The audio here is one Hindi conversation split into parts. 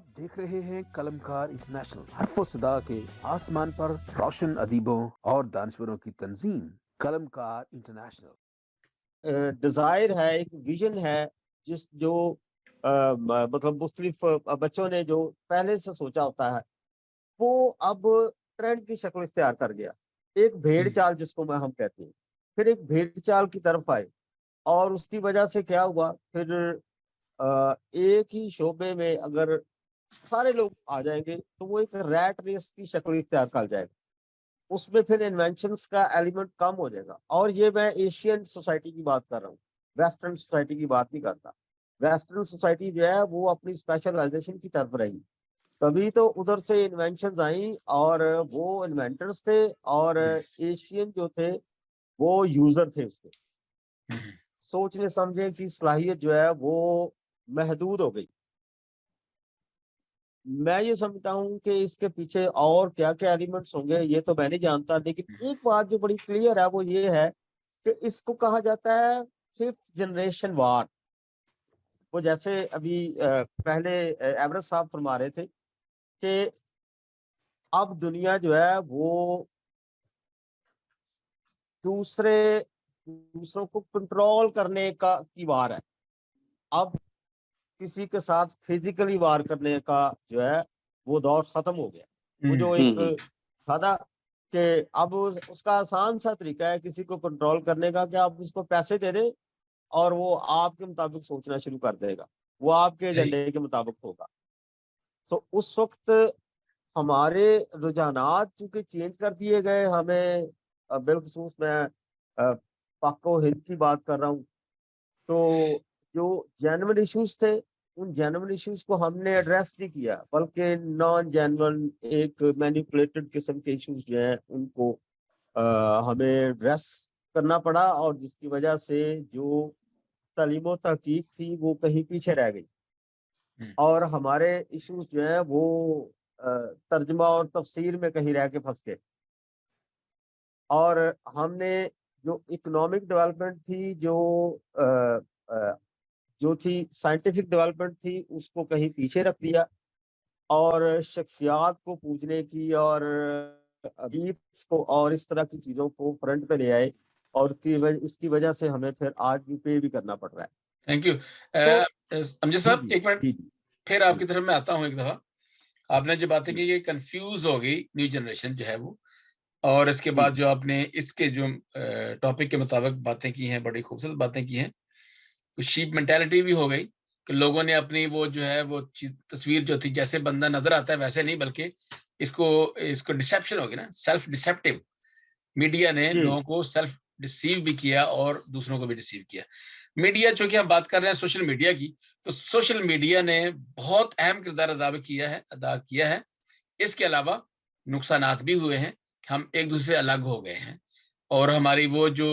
आप देख रहे हैं कलमकार इंटरनेशनल, हरफो सदा के आसमान पर रोशन अदीबों और दानश्वरों की तंजीम। कलमकार इंटरनेशनल डिजायर है, एक विजन है जिस जो मतलब मुख्तलिफ बच्चों ने जो पहले से सोचा होता है वो अब ट्रेंड की शक्ल इख्तियार कर गया। एक भेड़ चाल जिसको हम कहते हैं, फिर एक भेड़ चाल की तरफ आए और उसकी वजह से क्या हुआ, फिर एक ही शोबे में अगर सारे लोग आ जाएंगे तो वो एक रैट रेस की शक्ल इख्तियार कर जाएगा। उसमें फिर इन्वेंशंस का एलिमेंट कम हो जाएगा। और ये मैं एशियन सोसाइटी की बात कर रहा हूँ, वेस्टर्न सोसाइटी की बात नहीं करता। वेस्टर्न सोसाइटी जो है वो अपनी स्पेशलाइजेशन की तरफ रही, तभी तो उधर से इन्वेंशंस आई और वो इन्वेंटर्स थे और एशियन जो थे वो यूजर थे उसके। सोचने समझे की सलाहियत जो है वो महदूद हो गई। मैं ये समझता हूँ कि इसके पीछे और क्या क्या एलिमेंट्स होंगे ये तो मैं नहीं जानता, लेकिन एक बात जो बड़ी क्लियर है वो ये है कि इसको कहा जाता है फिफ्थ जनरेशन वार। वो जैसे अभी पहले एवरेस्ट साहब फरमा रहे थे कि अब दुनिया जो है वो दूसरों को कंट्रोल करने का की वार है। अब किसी के साथ फिजिकली वार करने का जो है वो दौर खत्म हो गया। वो जो एक था ना कि अब उसका आसान सा तरीका है किसी को कंट्रोल करने का कि आप उसको पैसे दे दे और वो आपके मुताबिक सोचना शुरू कर देगा, वो आपके एजेंडे के मुताबिक होगा। तो उस वक्त हमारे रुझानात चूंकि चेंज कर दिए गए, हमें बिलखसूस मैं पाको हिंद की बात कर रहा हूँ, तो जो जेन्युइन इश्यूज थे उन जेन्युइन इश्यूज को हमने एड्रेस नहीं किया, बल्कि नॉन जेन्युइन एक मैनिपुलेटेड किस्म के इश्यूज जो हैं उनको हमें एड्रेस करना पड़ा, और जिसकी वजह से जो तालीम और तहकीक थी वो कहीं पीछे रह गई और हमारे इश्यूज जो है वो तर्जमा और तफसीर में कहीं रह के फंस गए। और हमने जो इकोनॉमिक डेवलपमेंट थी, अ, जो थी साइंटिफिक डेवलपमेंट थी, उसको कहीं पीछे रख दिया और शख्सियात को पूजने की और अदीब को और इस तरह की चीज़ों को फ्रंट पे ले आए, और इसकी वजह से हमें फिर आज भी पे भी करना पड़ रहा है। Thank you. तो अमजद जी साहब जी एक मिनट जी जी फिर आपकी तरफ मैं आता हूँ एक दफा। आपने जो बातें जी की ये कंफ्यूज हो गई न्यू जनरेशन जो है वो, और इसके जी बाद जो आपने इसके जो टॉपिक के मुताबिक बातें की हैं, बड़ी खूबसूरत बातें की हैं। तो शीप मेंटालिटी भी हो गई कि लोगों ने अपनी वो जो है वो तस्वीर जो थी, जैसे बंदा नजर आता है वैसे नहीं, बल्कि इसको इसको डिसेप्शन हो गई ना, सेल्फ डिसेप्टिव। मीडिया ने जी लोगों को सेल्फ डिसीव भी किया और दूसरों को भी डिसीव किया। मीडिया, चूंकि हम बात कर रहे हैं सोशल मीडिया की, तो सोशल मीडिया ने बहुत अहम किरदार अदा किया है। इसके अलावा नुकसानात भी हुए हैं, हम एक दूसरे से अलग हो गए हैं और हमारी वो जो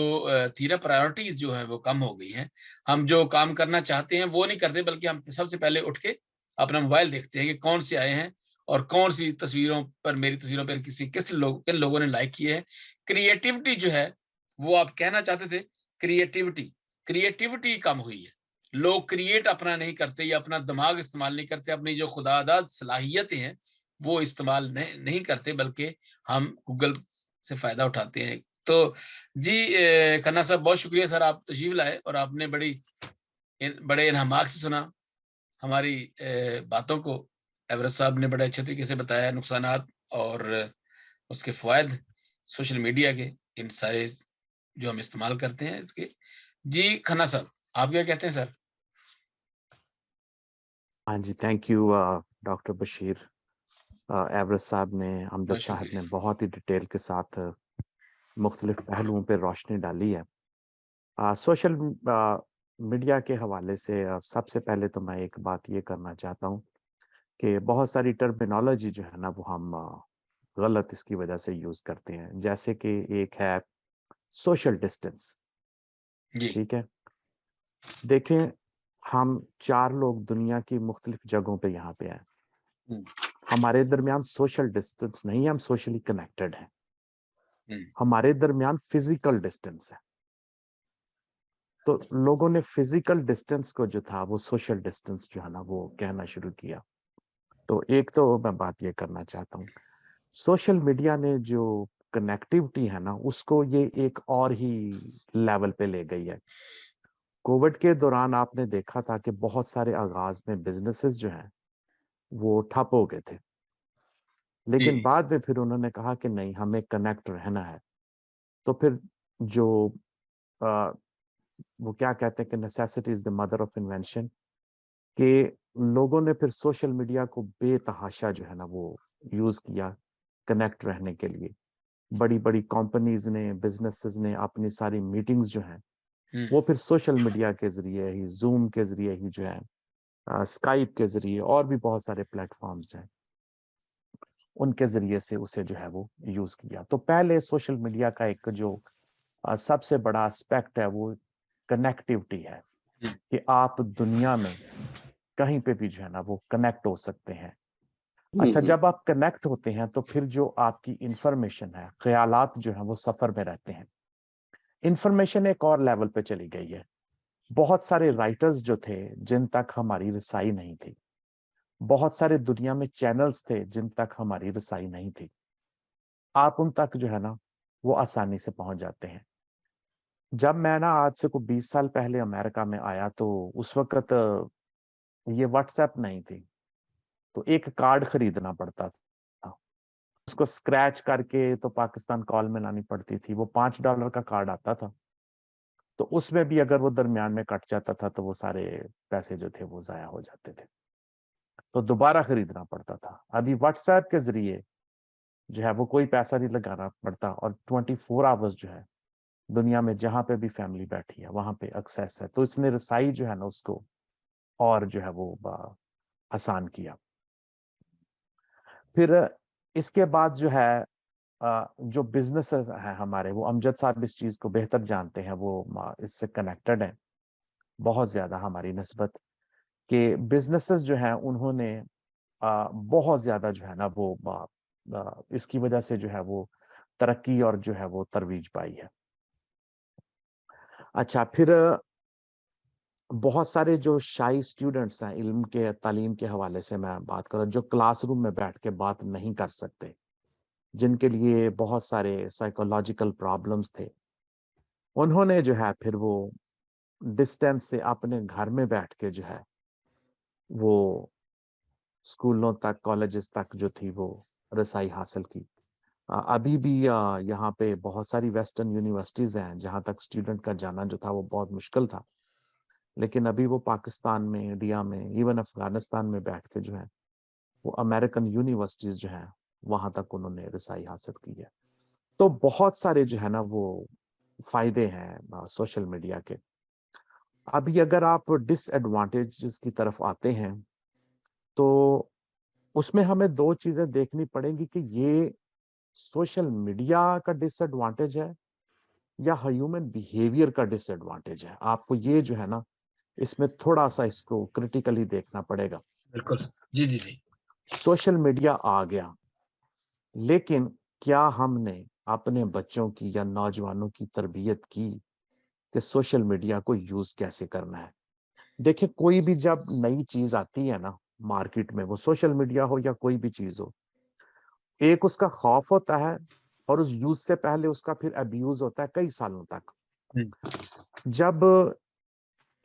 थी ना प्रायोरिटीज जो है वो कम हो गई हैं। हम जो काम करना चाहते हैं वो नहीं करते, बल्कि हम सबसे पहले उठ के अपना मोबाइल देखते हैं कि कौन से आए हैं और कौन सी तस्वीरों पर, मेरी तस्वीरों पर किन लोगों ने लाइक किए हैं। क्रिएटिविटी जो है वो आप कहना चाहते थे, क्रिएटिविटी कम हुई है। लोग क्रिएट अपना नहीं करते या अपना दिमाग इस्तेमाल नहीं करते, अपनी जो खुदादाद सलाहियतें हैं वो इस्तेमाल नहीं करते, बल्कि हम गूगल से फायदा उठाते हैं। तो जी खन्ना साहब, बहुत शुक्रिया सर, आप तशरीफ लाए और आपने बड़े इन्हामाक से सुना हमारी बातों को। एवरेस्ट साहब ने बड़े अच्छे तरीके से बताया नुकसानात और उसके फायदे सोशल मीडिया के, इन सारे जो हम इस्तेमाल करते हैं इसके। जी खन्ना साहब, आप क्या कहते हैं सर? हाँ जी, thank you doctor Bashir. Everest साहब ने, अमजद बहुत साहब शुक्रिया। ने बहुत ही डिटेल के साथ मुख्तलिफ पहलुओं पे रोशनी डाली है। सोशल मीडिया के हवाले से सबसे पहले तो मैं एक बात ये करना चाहता हूँ कि बहुत सारी टर्मिनोलॉजी जो है ना वो हम गलत इसकी वजह से यूज करते हैं। जैसे कि एक है सोशल डिस्टेंस, जी ठीक है। देखें, हम 4 लोग दुनिया की मुख्तलिफ जगहों पे यहाँ पे हैं। हमारे दरमियान सोशल डिस्टेंस नहीं है, हम सोशली कनेक्टेड हैं। हमारे दरमियान फिजिकल डिस्टेंस है। तो लोगों ने फिजिकल डिस्टेंस को जो था वो सोशल डिस्टेंस जो है ना वो कहना शुरू किया। तो एक तो मैं बात ये करना चाहता हूँ, सोशल मीडिया ने जो कनेक्टिविटी है ना, उसको ये एक और ही लेवल पे ले गई है। कोविड के दौरान आपने देखा था कि बहुत सारे आगाज में बिजनेसेस जो हैं वो ठप हो गए थे, लेकिन जी बाद में फिर उन्होंने कहा कि नहीं, हमें कनेक्ट रहना है। तो फिर जो आ, वो क्या कहते हैं कि necessity is the mother of invention, कि लोगों ने फिर सोशल मीडिया को बेतहाशा जो है ना वो यूज किया कनेक्ट रहने के लिए। बड़ी बड़ी कंपनीज ने, बिजनेसेस ने अपनी सारी मीटिंग्स जो हैं हम्म, वो फिर सोशल मीडिया के जरिए ही, जूम के जरिए ही जो है, स्काइप के जरिए और भी बहुत सारे प्लेटफॉर्म्स हैं, उनके जरिए से उसे जो है वो यूज किया। तो पहले सोशल मीडिया का एक जो सबसे बड़ा एस्पेक्ट है वो कनेक्टिविटी है, हम्म, कि आप दुनिया में कहीं पे भी जो है ना वो कनेक्ट हो सकते हैं। अच्छा, जब आप कनेक्ट होते हैं तो फिर जो आपकी इंफॉर्मेशन है, ख्यालात जो है वो सफर में रहते हैं। इंफॉर्मेशन एक और लेवल पे चली गई है। बहुत सारे राइटर्स जो थे जिन तक हमारी रसाई नहीं थी, बहुत सारे दुनिया में चैनल्स थे जिन तक हमारी रसाई नहीं थी, आप उन तक जो है ना वो आसानी से पहुंच जाते हैं। जब मैं ना आज से को 20 साल पहले अमेरिका में आया तो उस वक्त ये व्हाट्सएप नहीं थी, तो एक कार्ड खरीदना पड़ता था, उसको स्क्रैच करके तो पाकिस्तान कॉल में लानी पड़ती थी। वो $5 का कार्ड आता था, तो उसमें भी अगर वो दरमियान में कट जाता था तो वो सारे पैसे जो थे वो जाया हो जाते थे, तो दोबारा खरीदना पड़ता था। अभी व्हाट्सएप के जरिए जो है वो कोई पैसा नहीं लगाना पड़ता, और 24 आवर्स जो है दुनिया में जहां पे भी फैमिली बैठी है वहां पे एक्सेस है। तो इसने रसाई जो है ना उसको और जो है वो आसान किया। फिर इसके बाद जो है जो बिजनेस है हमारे, वो अमजद साहब इस चीज को बेहतर जानते हैं, वो इससे कनेक्टेड है बहुत ज्यादा हमारी निस्बत, कि बिजनेसेस जो हैं उन्होंने बहुत ज्यादा जो है ना वो इसकी वजह से जो है वो तरक्की और जो है वो तरवीज पाई है। अच्छा, फिर बहुत सारे जो शाई स्टूडेंट्स हैं, इल्म के तालीम के हवाले से मैं बात करूँ, जो क्लासरूम में बैठ के बात नहीं कर सकते, जिनके लिए बहुत सारे साइकोलॉजिकल प्रॉब्लम्स थे, उन्होंने जो है फिर वो डिस्टेंस से अपने घर में बैठ के जो है वो स्कूलों तक, कॉलेजेस तक जो थी वो रसाई हासिल की। अभी भी यहाँ पे बहुत सारी वेस्टर्न यूनिवर्सिटीज हैं जहाँ तक स्टूडेंट का जाना जो था वो बहुत मुश्किल था, लेकिन अभी वो पाकिस्तान में, इंडिया में, इवन अफगानिस्तान में बैठ के जो है वो अमेरिकन यूनिवर्सिटीज जो है वहां तक उन्होंने रसाई हासिल की है। तो बहुत सारे जो है ना वो फायदे हैं सोशल मीडिया के। अभी अगर आप डिसएडवांटेजेस की तरफ आते हैं तो उसमें हमें दो चीजें देखनी पड़ेंगी, कि ये सोशल मीडिया का डिसएडवांटेज है या ह्यूमन बिहेवियर का डिसएडवांटेज है। आपको ये जो है ना इसमें थोड़ा सा इसको क्रिटिकली देखना पड़ेगा। बिल्कुल। जी जी जी। सोशल मीडिया आ गया, लेकिन क्या हमने अपने बच्चों की या नौजवानों की तरबियत की कि सोशल मीडिया को यूज कैसे करना है? देखिए, कोई भी जब नई चीज आती है ना मार्केट में, वो सोशल मीडिया हो या कोई भी चीज हो, एक उसका खौफ होता है, और उस यूज से पहले उसका फिर अब्यूज होता है कई सालों तक। हम्म, जब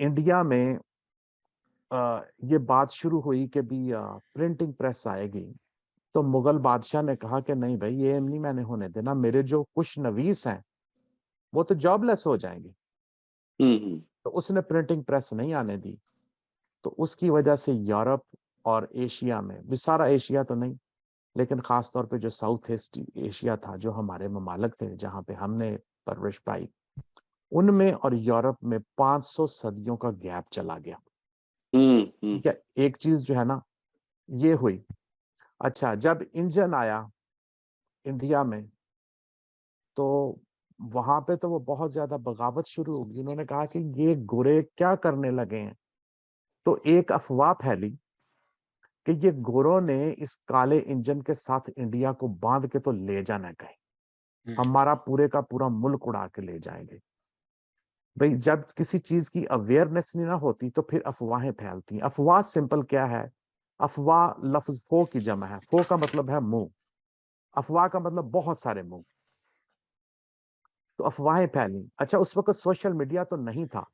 इंडिया में ये बात शुरू हुई कि भी प्रिंटिंग प्रेस आएगी, तो मुगल बादशाह ने कहा कि नहीं भाई, ये नहीं मैंने होने देना, मेरे जो कुछ नवीस हैं वो तो जॉबलेस हो जाएंगे। तो उसने प्रिंटिंग प्रेस नहीं आने दी। तो उसकी वजह से यूरोप और एशिया में भी, सारा एशिया तो नहीं, लेकिन खास तौर पे जो साउथ ईस्ट एशिया था, जो हमारे ममालिक थे जहाँ पे हमने परवरिश पाई, उनमें और यूरोप में 500 सदियों का गैप चला गया। ठीक है, एक चीज जो है ना ये हुई। अच्छा, जब इंजन आया इंडिया में, तो वहां पे तो वो बहुत ज्यादा बगावत शुरू होगी। उन्होंने कहा कि ये गोरे क्या करने लगे हैं। तो एक अफवाह फैली कि ये गोरों ने इस काले इंजन के साथ इंडिया को बांध के तो ले जाना है कहीं, हम्म, हमारा पूरे का पूरा मुल्क उड़ा के ले जाएंगे। भाई, जब किसी चीज की अवेयरनेस नहीं ना होती तो फिर अफवाहें फैलती हैं। अफवाह सिंपल क्या है अफवाह लफ्ज फो की जमा है, फो का मतलब है मुंह, अफवाह का मतलब बहुत सारे मुंह, तो अफवाहें फैली। अच्छा, उस वक्त सोशल मीडिया तो नहीं था,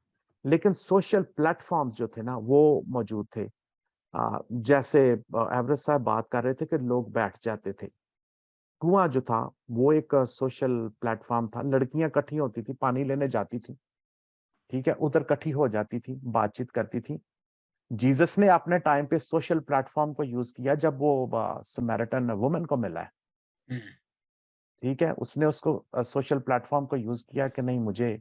लेकिन सोशल प्लेटफॉर्म्स जो थे ना वो मौजूद थे। जैसे एवरेज साहब बात कर रहे थे कि लोग बैठ जाते थे, कुआं जो था वो एक सोशल प्लेटफॉर्म था, लड़कियां इकट्ठी होती थी, पानी लेने जाती थी, ठीक है, उधर इकट्ठी हो जाती थी, बातचीत करती थी। जीसस ने अपने टाइम पे सोशल प्लेटफॉर्म को यूज किया जब वो समैरिटन वुमन को मिला है, हम्म, ठीक है, उसने उसको सोशल प्लेटफॉर्म को यूज किया कि नहीं, मुझे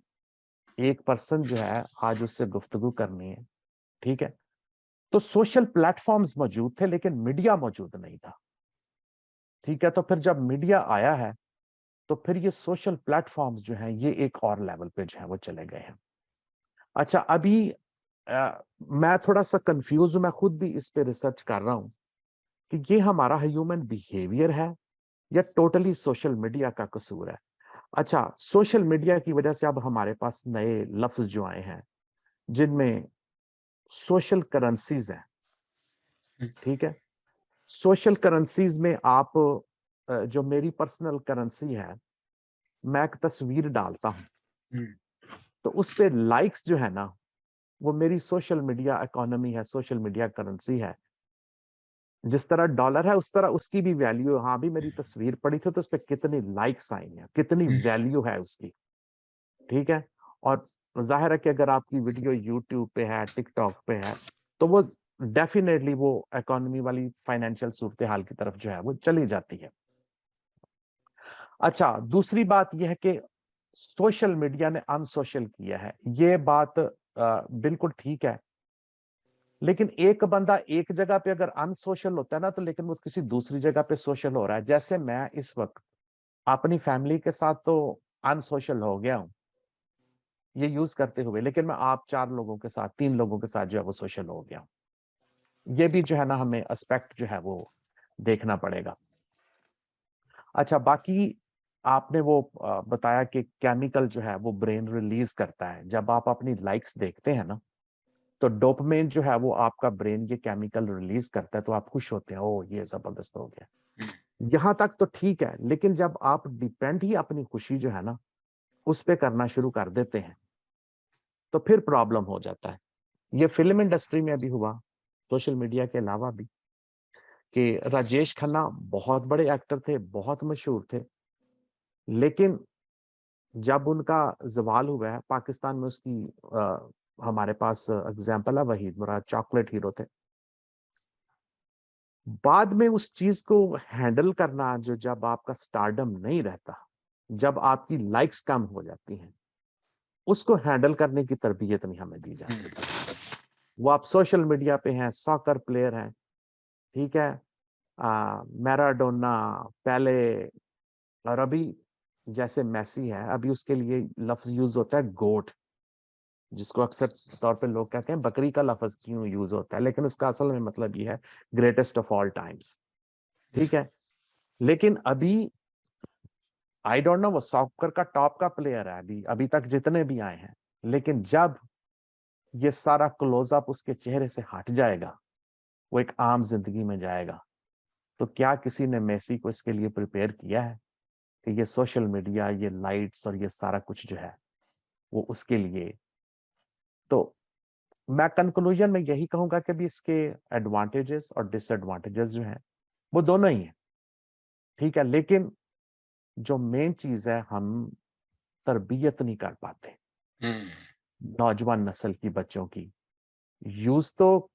एक पर्सन जो है आज उससे गुफ्तगू करनी है, ठीक है। तो सोशल प्लेटफॉर्म्स मौजूद थे लेकिन मीडिया मौजूद नहीं था, ठीक है। तो फिर जब मीडिया आया है तो फिर ये सोशल प्लेटफॉर्म्स जो हैं ये एक और लेवल पे जो है वो चले गए हैं। अच्छा, अभी मैं थोड़ा सा कंफ्यूज हूं, मैं खुद भी इस पे रिसर्च कर रहा हूं कि ये हमारा ह्यूमन बिहेवियर है या टोटली सोशल मीडिया का कसूर है। अच्छा, सोशल मीडिया की वजह से अब हमारे पास नए लफ्ज जो आए हैं जिनमें सोशल करेंसीज हैं, हम्म, ठीक है। सोशल करेंसीज में आप जो मेरी पर्सनल करेंसी है, मैं एक तस्वीर डालता हूं हम्म, तो उस पे लाइक्स जो है ना वो मेरी सोशल मीडिया इकोनॉमी है, सोशल मीडिया करेंसी है। जिस तरह डॉलर है उस तरह उसकी भी वैल्यू है। हाँ, भी मेरी तस्वीर पड़ी थी तो उस पर कितनी लाइक्स आई हैं, कितनी हम्म, वैल्यू है उसकी, ठीक है। और जाहिर है कि अगर आपकी वीडियो यूट्यूब पे है, टिकटॉक पे है, तो वो डेफिनेटली वो इकोनॉमी वाली फाइनेंशियल सूरत हाल की तरफ जो है वो चली जाती है। अच्छा, दूसरी बात यह है कि सोशल मीडिया ने अनसोशल किया है, ये बात बिल्कुल ठीक है। लेकिन एक बंदा एक जगह पे अगर अनसोशल होता है ना, तो लेकिन वो किसी दूसरी जगह पे सोशल हो रहा है। जैसे मैं इस वक्त अपनी फैमिली के साथ तो अनसोशल हो गया हूँ ये यूज करते हुए, लेकिन मैं आप 4 लोगों के साथ, 3 लोगों के साथ जो है वो सोशल हो गया हूँ। ये भी जो है ना हमें एस्पेक्ट जो है वो देखना पड़ेगा। अच्छा, बाकी आपने वो बताया कि केमिकल जो है वो ब्रेन रिलीज करता है जब आप अपनी लाइक्स देखते हैं ना, तो डोपामिन जो है वो आपका ब्रेन ये केमिकल रिलीज करता है, तो आप खुश होते हैं, ओ ये जबरदस्त हो गया। हम्म, यहां तक तो ठीक है, लेकिन जब आप डिपेंड ही अपनी खुशी जो है ना उस पे करना शुरू कर देते हैं तो फिर प्रॉब्लम हो जाता है। ये फिल्म इंडस्ट्री में भी हुआ, सोशल मीडिया के अलावा भी, कि राजेश खन्ना बहुत बड़े एक्टर थे, बहुत मशहूर थे, लेकिन जब उनका जवाल हुआ है पाकिस्तान में, उसकी हमारे पास एग्जाम्पल है वहीद मुराद, चॉकलेट हीरो थे। बाद में उस चीज को हैंडल करना, जो जब आपका स्टारडम नहीं रहता, जब आपकी लाइक्स कम हो जाती हैं, उसको हैंडल करने की तरबियत नहीं हमें दी जाती। वो आप सोशल मीडिया पे हैं, सॉकर प्लेयर हैं, ठीक है, मैराडोना, पेले, और अभी जैसे मेसी है, अभी उसके लिए लफ्ज यूज होता है गोट, जिसको अक्सर तौर पे लोग कहते हैं बकरी का लफ्ज क्यों यूज होता है, लेकिन उसका असल में मतलब ये है ग्रेटेस्ट ऑफ ऑल टाइम्स, ठीक है। लेकिन अभी आई डोंट नो, वो सॉकर का टॉप का प्लेयर है अभी अभी तक जितने भी आए हैं, लेकिन जब ये सारा क्लोजअप उसके चेहरे से हट जाएगा, वो एक आम जिंदगी में जाएगा, तो क्या किसी ने मेसी को इसके लिए प्रिपेयर किया है कि ये सोशल मीडिया, ये लाइट्स और ये सारा कुछ जो है वो उसके लिए। तो मैं कंक्लूजन में यही कहूंगा कि भी इसके एडवांटेजेस और डिसएडवांटेजेस जो हैं वो दोनों ही हैं, ठीक है। लेकिन जो मेन चीज है, हम तरबियत नहीं कर पाते हम्म, नौजवान नस्ल की, बच्चों की। यूज तो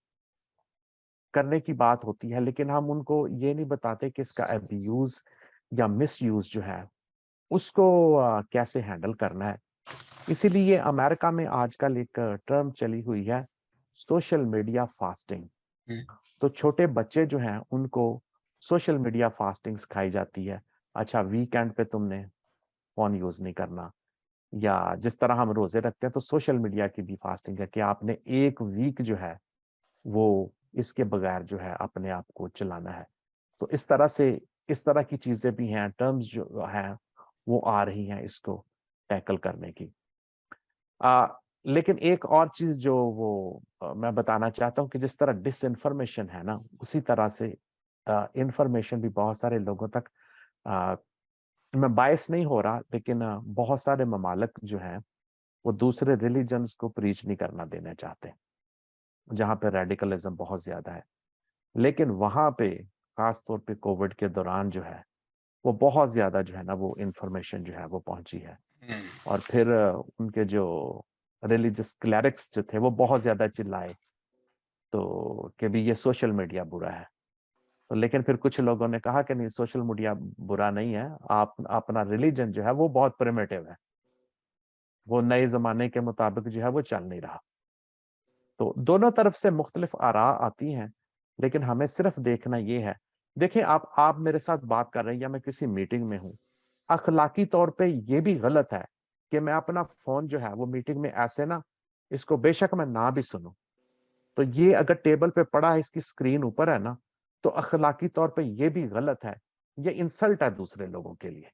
करने की बात होती है, लेकिन हम उनको ये नहीं बताते कि इसका अब्यूज या मिस यूज जो है उसको कैसे हैंडल करना है। इसीलिए अमेरिका में आजकल एक टर्म चली हुई है, सोशल मीडिया फास्टिंग। हम्म, तो छोटे बच्चे जो हैं उनको सोशल मीडिया फास्टिंग सिखाई जाती है। अच्छा, वीकेंड पे तुमने फोन यूज नहीं करना, या जिस तरह हम रोजे रखते हैं तो सोशल मीडिया की भी फास्टिंग है कि आपने 1 वीक जो है वो इसके बगैर जो है अपने आप को चलाना है। तो इस तरह से, इस तरह की चीजें भी हैं, टर्म्स जो हैं वो आ रही हैं इसको टैकल करने की। लेकिन एक और चीज जो मैं बताना चाहता हूँ कि जिस तरह डिसइंफॉर्मेशन है ना, उसी तरह से इंफॉर्मेशन भी बहुत सारे लोगों तक, अ, मैं बायस नहीं हो रहा, लेकिन बहुत सारे ममालिक जो हैं वो दूसरे रिलीजन्स को प्रीच नहीं करना देना चाहते, जहाँ पे रेडिकलिज्म बहुत ज्यादा है। लेकिन वहां पे खास तौर पे कोविड के दौरान जो है वो बहुत ज्यादा जो है ना वो इंफॉर्मेशन जो है वो पहुंची है। और फिर उनके जो रिलीजियस क्लैरिक्स जो थे वो बहुत ज्यादा चिल्लाए तो कि भी ये सोशल मीडिया बुरा है। तो लेकिन फिर कुछ लोगों ने कहा कि नहीं, सोशल मीडिया बुरा नहीं है, आप अपना रिलीजन जो है वो बहुत प्रिमिटिव है, वो नए जमाने के मुताबिक जो है वो चल नहीं रहा। तो दोनों तरफ से मुख्तलिफ आरा आती हैं, लेकिन हमें सिर्फ देखना ये है। देखिए, आप मेरे साथ बात कर रहे हैं या मैं किसी मीटिंग में हूँ, अखलाकी तौर पे ये भी गलत है कि मैं अपना फोन जो है वो मीटिंग में ऐसे ना, इसको बेशक मैं ना भी सुनूं, तो ये अगर टेबल पे पड़ा है, इसकी स्क्रीन ऊपर है ना, तो अखलाकी तौर पे ये भी गलत है, ये इंसल्ट है दूसरे लोगों के लिए।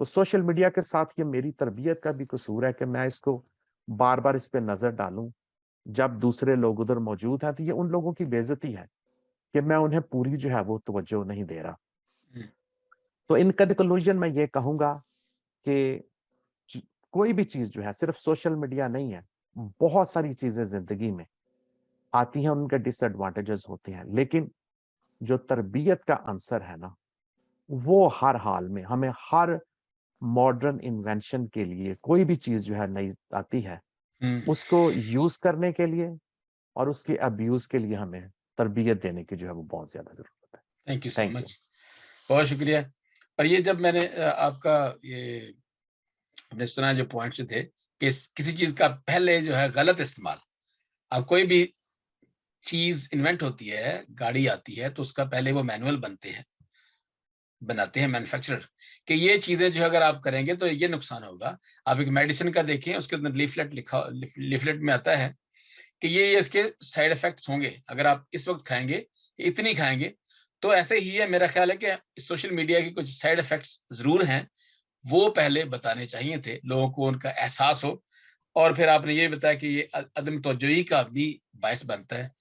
तो सोशल मीडिया के साथ ये मेरी तरबियत का भी कसूर है कि मैं इसको बार बार इस पे नजर डालूं जब दूसरे लोग उधर मौजूद हैं। तो ये उन लोगों की बेइज्जती है कि मैं उन्हें पूरी जो है वो तवज्जो नहीं दे रहा। तो इन कंक्लूजन मैं ये कहूंगा कि कोई भी चीज जो है, सिर्फ सोशल मीडिया नहीं है, बहुत सारी चीजें जिंदगी में आती हैं, उनके डिसएडवांटेजेस होते हैं, लेकिन जो तरबियत का आंसर है ना, वो हर हाल में हमें, हर मॉडर्न इन्वेंशन के लिए कोई भी चीज जो है नई आती है, उसको यूज करने के लिए और उसके अब्यूज के लिए हमें तरबियत देने की जो है वो बहुत ज्यादा जरूरत है। Thank you so thank you. Much, बहुत शुक्रिया। और ये जब मैंने आपका ये हमने सुना जो पॉइंट्स थे कि किसी चीज का पहले जो है गलत इस्तेमाल, अब कोई भी चीज इन्वेंट होती है, गाड़ी आती है, तो उसका पहले वो मैनुअल बनाते हैं मैन्युफैक्चरर कि ये चीजें जो अगर आप करेंगे तो ये नुकसान होगा। आप एक मेडिसिन का देखें, उसके अंदर लीफलेट में आता है कि ये इसके साइड इफेक्ट्स होंगे, अगर आप इस वक्त खाएंगे, इतनी खाएंगे। तो ऐसे ही है, मेरा ख्याल है कि सोशल मीडिया के कुछ साइड इफेक्ट्स जरूर हैं, वो पहले बताने चाहिए थे, लोगों को उनका एहसास हो। और फिर आपने ये बताया कि ये अदम तवज्जोही का भी बायस बनता है।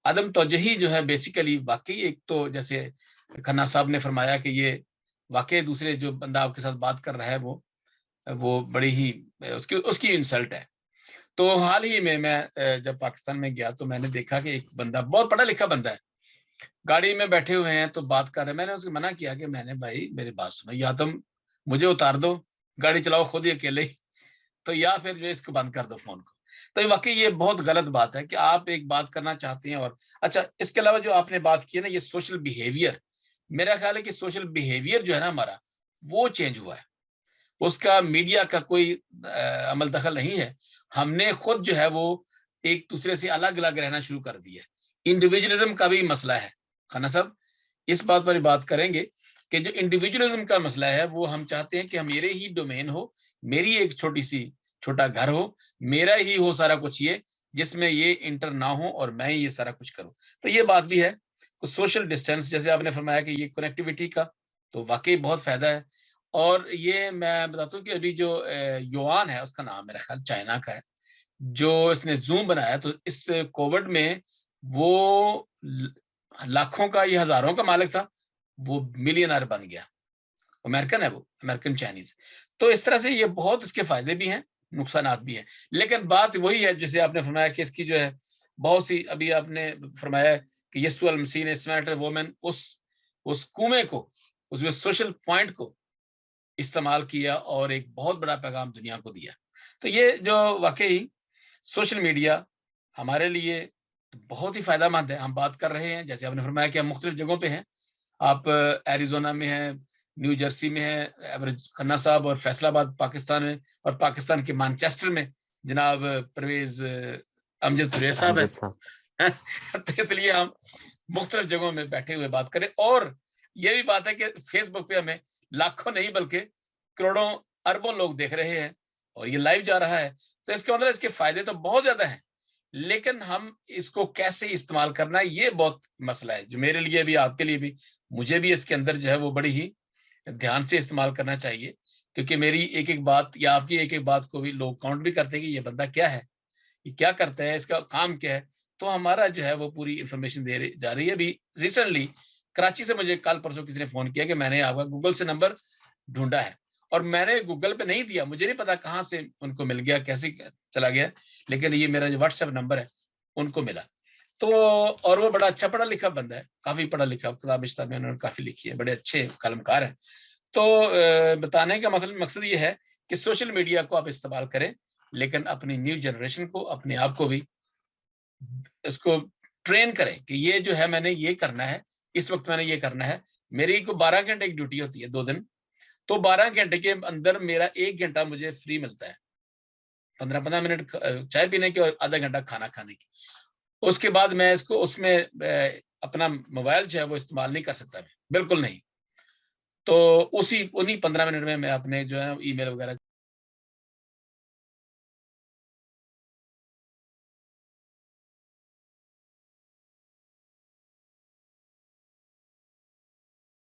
अदम तवज्जोही जो है बेसिकली वाकई, एक तो जैसे खन्ना साहब ने फरमाया कि ये वाकई दूसरे जो बंदा आपके साथ बात कर रहा है वो बड़ी ही उसकी उसकी इंसल्ट है। तो हाल ही में मैं जब पाकिस्तान में गया तो मैंने देखा कि एक बंदा, बहुत पढ़ा लिखा बंदा है, गाड़ी में बैठे हुए हैं तो बात कर रहे हैं। मैंने उसको मना किया कि मैंने, भाई मेरी बात सुनो, या तुम मुझे उतार दो, गाड़ी चलाओ खुद ही अकेले ही, तो या फिर जो है इसको बंद कर दो फोन को। तो ये वाकई ये बहुत गलत बात है कि आप एक बात करना चाहते हैं। और अच्छा, इसके अलावा जो आपने बात की है ना, ये सोशल बिहेवियर, मेरा ख्याल है कि सोशल बिहेवियर जो है ना हमारा, वो चेंज हुआ है, उसका मीडिया का कोई अमल दखल नहीं है। हमने खुद जो है वो एक दूसरे से अलग अलग रहना शुरू कर दिया है। इंडिविजुअलिज्म का भी मसला है खाना साहब, इस बात पर बात करेंगे कि जो इंडिविजुअलिज्म का मसला है, वो हम चाहते हैं कि मेरे ही डोमेन हो, मेरी एक छोटा घर हो, मेरा ही हो सारा कुछ, ये जिसमें ये इंटर ना हो और मैं ये सारा कुछ करूं। तो ये बात भी है। तो सोशल डिस्टेंस, जैसे आपने फरमाया कि ये कनेक्टिविटी का तो वाकई बहुत फायदा है। और ये मैं बताता हूँ कि अभी जो युआन है, उसका नाम मेरा ख्याल चाइना का है, जो इसने जूम बनाया, तो इस कोविड में वो लाखों का, ये हजारों का मालिक था, वो मिलियनर बन गया। अमेरिकन है वो, अमेरिकन चाइनीज। तो इस तरह से ये बहुत, इसके फायदे भी हैं, नुकसानात भी हैं। लेकिन बात वही है जैसे आपने फरमाया कि इसकी जो है बहुत सी, अभी आपने फरमाया कि यीशु अल मसीह ने स्मैटर वोमेन उस कुएं को, उस सोशल पॉइंट को इस्तेमाल किया और एक बहुत बड़ा पैगाम दुनिया को दिया। तो ये जो वाकई सोशल मीडिया हमारे लिए बहुत ही फायदेमंद है। हम बात कर रहे हैं, जैसे आपने फरमाया कि हम मुख्तलिफ जगहों पे हैं, आप एरिजोना में हैं, न्यू जर्सी में है एवरेज खन्ना साहब, और फैसलाबाद पाकिस्तान में, और पाकिस्तान के मैनचेस्टर में जनाब परवेज अमजद कुरैश साहब है। तो इसलिए हम मुख्तलिफ जगहों में बैठे हुए बात करें। और ये भी बात है कि फेसबुक पे हमें लाखों नहीं बल्कि करोड़ों अरबों लोग देख रहे हैं और ये लाइव जा रहा है। तो इसके मतलब इसके फायदे तो बहुत ज्यादा हैं, लेकिन हम इसको कैसे इस्तेमाल करना है, ये बहुत मसला है, जो मेरे लिए भी, आपके लिए भी, मुझे भी इसके अंदर जो है वो बड़ी ही ध्यान से इस्तेमाल करना चाहिए क्योंकि मेरी एक एक बात या आपकी एक एक बात को भी लोग काउंट भी करते हैं कि ये बंदा क्या है, ये क्या करता है, इसका काम क्या है। तो हमारा जो है वो पूरी इंफॉर्मेशन जा रही है। अभी रिसेंटली कराची से मुझे कल परसों किसी ने फोन किया कि मैंने आपका गूगल से नंबर ढूंढा है, और मैंने गूगल पे नहीं दिया, मुझे नहीं पता कहाँ से उनको मिल गया, कैसे चला गया, लेकिन ये मेरा जो व्हाट्सएप नंबर है उनको मिला। तो और वो बड़ा अच्छा पढ़ा लिखा बंदा है, काफी पढ़ा लिखा, किताब इश्ताब में उन्होंने काफी लिखी है, बड़े अच्छे कलमकार हैं। तो बताने का मतलब मकसद ये है कि सोशल मीडिया को आप इस्तेमाल करें, लेकिन अपनी न्यू जनरेशन को, अपने आप को भी इसको ट्रेन करें कि ये जो है मैंने ये करना है, इस वक्त मैंने ये करना है। मेरी को 12 घंटे की ड्यूटी होती है 2 दिन, तो 12 घंटे के अंदर मेरा 1 घंटा मुझे फ्री मिलता है, 15-15 मिनट चाय पीने की और आधा घंटा खाना खाने की। उसके बाद मैं इसको उसमें अपना मोबाइल जो है वो इस्तेमाल नहीं कर सकता, मैं बिल्कुल नहीं। तो उन्हीं 15 मिनट में मैं अपने जो है ईमेल वगैरह